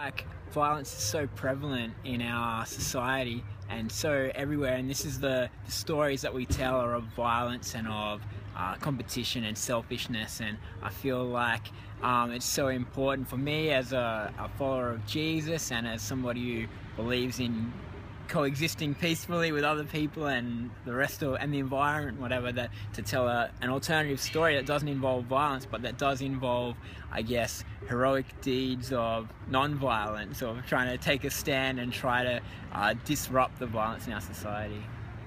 Like, violence is so prevalent in our society and so everywhere, and this is the stories that we tell are of violence and of competition and selfishness. And I feel like it's so important for me as a follower of Jesus and as somebody who believes in coexisting peacefully with other people and the rest of the environment, whatever, that to tell an alternative story that doesn't involve violence, but that does involve, I guess, heroic deeds of non-violence, of trying to take a stand and try to disrupt the violence in our society.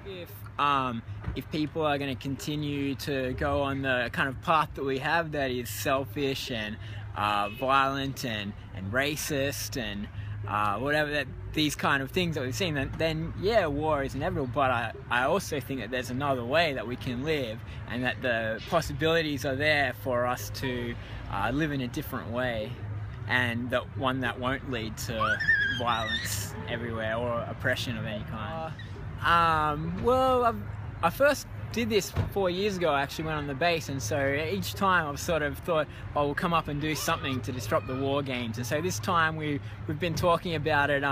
If people are going to continue to go on the kind of path that we have, that is selfish and violent and racist and whatever, these kind of things that we've seen, then yeah, war is inevitable. But I also think that there's another way that we can live, and that the possibilities are there for us to live in a different way, and that one that won't lead to violence everywhere or oppression of any kind. Well, I first did this 4 years ago. I actually went on the base, and so each time I've sort of thought, oh, we'll come up and do something to disrupt the war games. And so this time we've been talking about it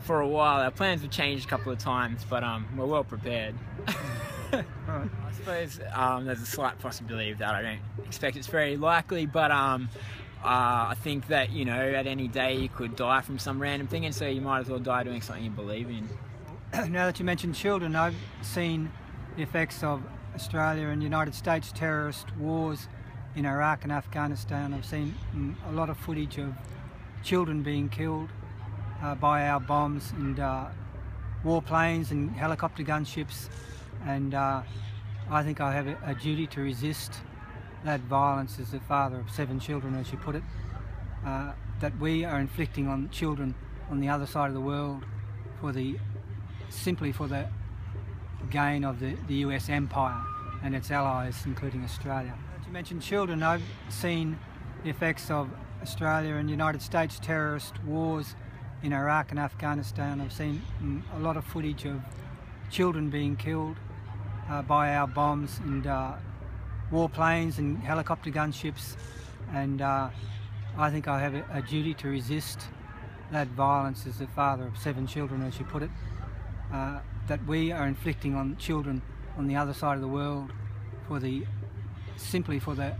for a while. Our plans have changed a couple of times, but we're well prepared. I suppose there's a slight possibility of that. I don't expect it's very likely, but I think that, you know, at any day you could die from some random thing, and so you might as well die doing something you believe in. Now that you mentioned children, I've seen the effects of Australia and United States terrorist wars in Iraq and Afghanistan. I've seen a lot of footage of children being killed by our bombs and warplanes and helicopter gunships, and I think I have a duty to resist that violence as the father of 7 children, as you put it, that we are inflicting on children on the other side of the world simply for the gain of the US empire and its allies, including Australia. You mentioned children. I've seen the effects of Australia and United States terrorist wars in Iraq and Afghanistan. I've seen a lot of footage of children being killed by our bombs and warplanes and helicopter gunships, and I think I have a duty to resist that violence as the father of 7 children, as you put it, that we are inflicting on children on the other side of the world simply for the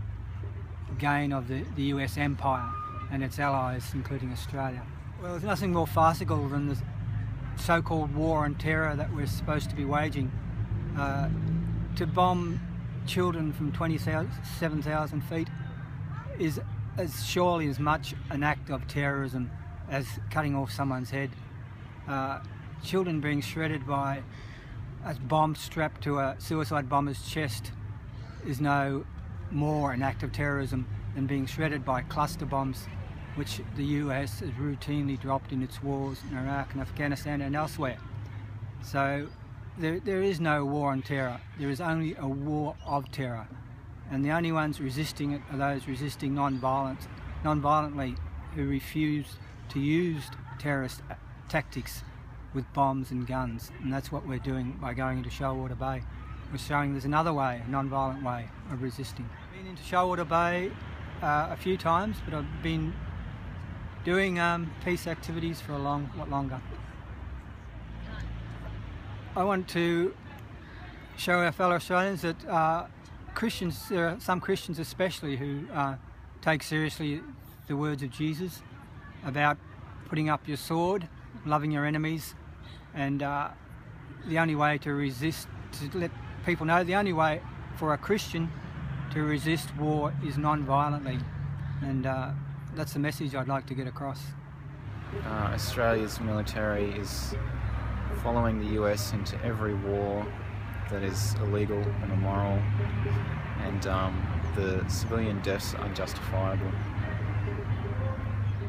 gain of the US empire and its allies, including Australia. Well, there's nothing more farcical than the so-called war on terror that we're supposed to be waging. To bomb children from 27,000 feet is surely as much an act of terrorism as cutting off someone's head. Children being shredded by a bomb strapped to a suicide bomber's chest is no more an act of terrorism than being shredded by cluster bombs, which the US has routinely dropped in its wars in Iraq and Afghanistan and elsewhere. So there is no war on terror. There is only a war of terror, and the only ones resisting it are those resisting non-violently, who refuse to use terrorist tactics with bombs and guns. And that's what we're doing by going into Shoalwater Bay. We're showing there's another way, a non-violent way of resisting. I've been into Shoalwater Bay a few times, but I've been doing peace activities for a lot longer. I want to show our fellow Australians that Christians, there are some Christians especially, who take seriously the words of Jesus about putting up your sword, loving your enemies, and the only way to resist, to let people know, the only way for a Christian to resist war is non-violently, and that's the message I'd like to get across. Australia's military is following the US into every war that is illegal and immoral, and the civilian deaths are unjustifiable.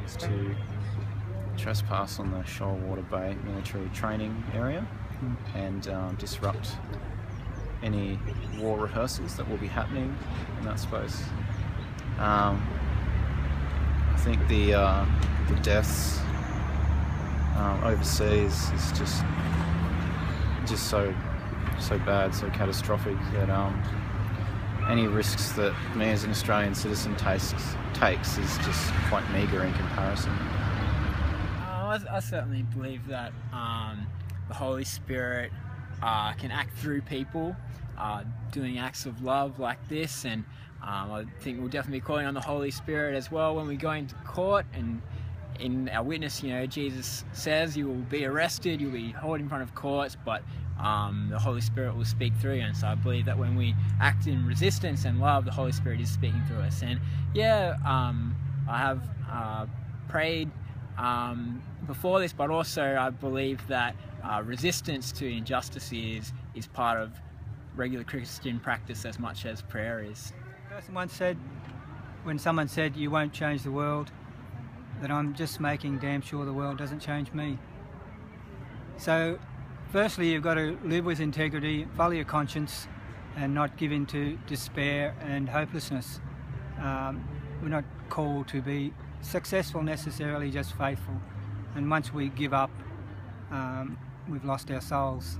It's to trespass on the Shoalwater Bay Military Training Area and disrupt any war rehearsals that will be happening in that space. I think the deaths overseas is just so bad, so catastrophic, that any risks that me as an Australian citizen takes is just quite meagre in comparison. I certainly believe that the Holy Spirit can act through people doing acts of love like this, and I think we'll definitely be calling on the Holy Spirit as well when we go into court. And in our witness, you know, Jesus says you will be arrested, you'll be hauled in front of courts, but the Holy Spirit will speak through you. And so I believe that when we act in resistance and love, the Holy Spirit is speaking through us. And yeah, I have prayed before this, but also I believe that resistance to injustice is part of regular Christian practice as much as prayer is. A person once said, when someone said you won't change the world, that I'm just making damn sure the world doesn't change me. So firstly, you've got to live with integrity, follow your conscience, and not give in to despair and hopelessness. We're not called to be successful necessarily, just faithful. And once we give up, we've lost our souls.